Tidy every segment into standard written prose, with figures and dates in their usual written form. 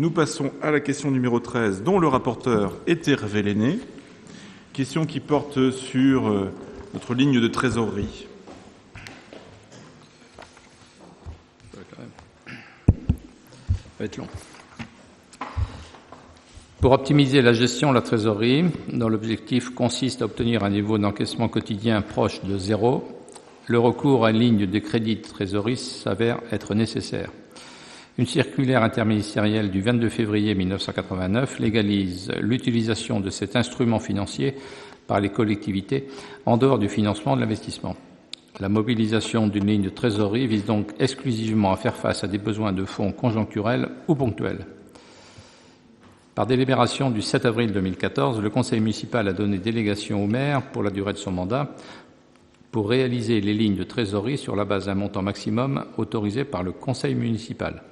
Nous passons à la question numéro 13, dont le rapporteur est Hervé Lenné. Question qui porte sur notre ligne de trésorerie. Ça va être long. Pour optimiser la gestion de la trésorerie, dont l'objectif consiste à obtenir un niveau d'encaissement quotidien proche de zéro, le recours à une ligne de crédit de trésorerie s'avère être nécessaire. Une circulaire interministérielle du 22 février 1989 légalise l'utilisation de cet instrument financier par les collectivités en dehors du financement de l'investissement. La mobilisation d'une ligne de trésorerie vise donc exclusivement à faire face à des besoins de fonds conjoncturels ou ponctuels. Par délibération du 7 avril 2014, le Conseil municipal a donné délégation au maire pour la durée de son mandat pour réaliser les lignes de trésorerie sur la base d'un montant maximum autorisé par le Conseil municipal.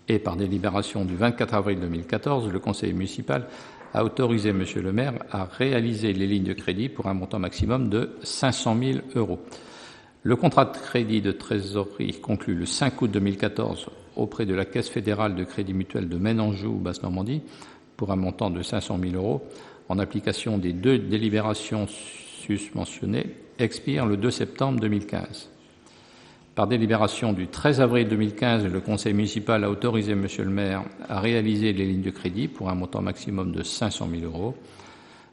Et par délibération du 24 avril 2014, le Conseil municipal a autorisé M. le maire à réaliser les lignes de crédit pour un montant maximum de 500 000 €. Le contrat de crédit de trésorerie conclu le 5 août 2014 auprès de la Caisse fédérale de crédit mutuel de Maine-Anjou, Basse-Normandie, pour un montant de 500 000 €, en application des deux délibérations susmentionnées, expire le 2 septembre 2015. Par délibération du 13 avril 2015, le Conseil municipal a autorisé M. le maire à réaliser les lignes de crédit pour un montant maximum de 500 000 €.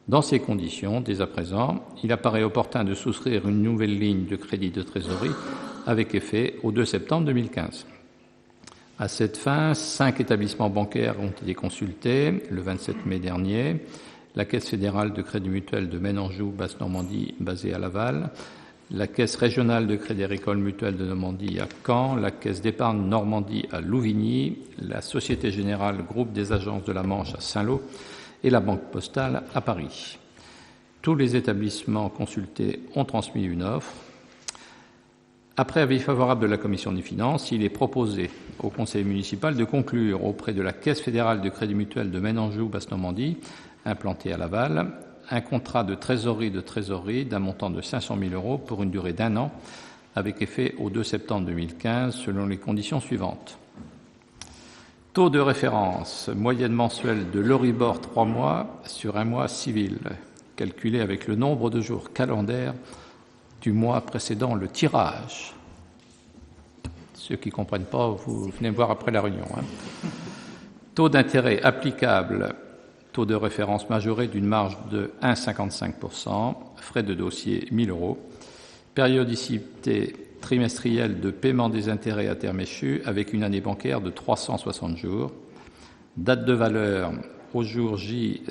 Dans ces conditions, dès à présent, il apparaît opportun de souscrire une nouvelle ligne de crédit de trésorerie avec effet au 2 septembre 2015. À cette fin, 5 établissements bancaires ont été consultés le 27 mai dernier. La Caisse fédérale de crédit mutuel de Maine-Anjou, Basse-Normandie, basée à Laval, la Caisse régionale de crédit agricole mutuel de Normandie à Caen, la Caisse d'épargne Normandie à Louvigny, la Société Générale Groupe des Agences de la Manche à Saint-Lô et la Banque Postale à Paris. Tous les établissements consultés ont transmis une offre. Après avis favorable de la Commission des finances, il est proposé au Conseil municipal de conclure auprès de la Caisse fédérale de crédit mutuel de Maine-Anjou, Basse-Normandie, implantée à Laval, un contrat de trésorerie d'un montant de 500 000 € pour une durée d'1 an, avec effet au 2 septembre 2015, selon les conditions suivantes. Taux de référence, moyenne mensuelle de l'Euribor 3 mois sur un mois civil, calculé avec le nombre de jours calendaires du mois précédant le tirage. Ceux qui ne comprennent pas, vous venez me voir après la réunion. Taux d'intérêt applicable, taux de référence majoré d'une marge de 1,55%, frais de dossier 1 000 €, périodicité trimestrielle de paiement des intérêts à terme échu avec une année bancaire de 360 jours, date de valeur au jour J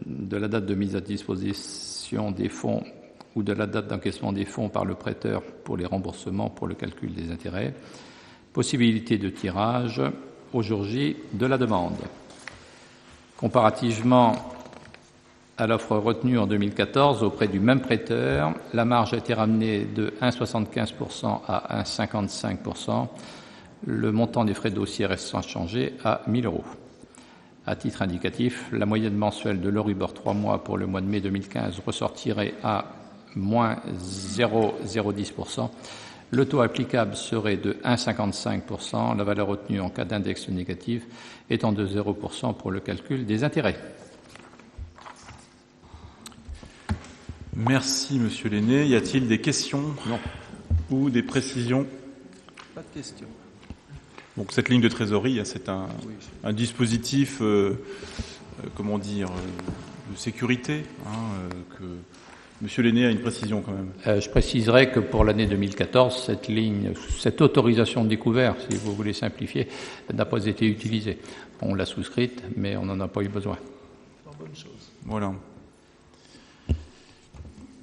de la date de mise à disposition des fonds ou de la date d'encaissement des fonds par le prêteur pour les remboursements pour le calcul des intérêts, possibilité de tirage au jour J de la demande. Comparativement à l'offre retenue en 2014 auprès du même prêteur, la marge a été ramenée de 1,75% à 1,55%. Le montant des frais de dossier reste inchangé à 1 000 €. À titre indicatif, la moyenne mensuelle de l'Euribor 3 mois pour le mois de mai 2015 ressortirait à moins 0,010%. Le taux applicable serait de 1,55%, la valeur retenue en cas d'index négatif étant de 0% pour le calcul des intérêts. Merci, Monsieur Lenné. Y a-t-il des questions? Non. Ou des précisions? Pas de questions. Donc cette ligne de trésorerie, c'est un dispositif, de sécurité, que Monsieur Lenné a une précision quand même. Je préciserai que pour l'année 2014, cette autorisation de découvert, si vous voulez simplifier, n'a pas été utilisée. On l'a souscrite, mais on n'en a pas eu besoin. Bonne chose. Voilà.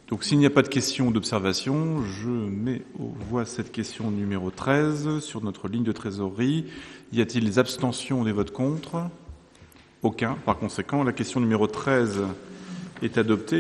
Donc s'il n'y a pas de questions ou d'observations, je mets aux voix cette question numéro 13 sur notre ligne de trésorerie. Y a-t-il des abstentions ou des votes contre? Aucun. Par conséquent, la question numéro 13 est adoptée.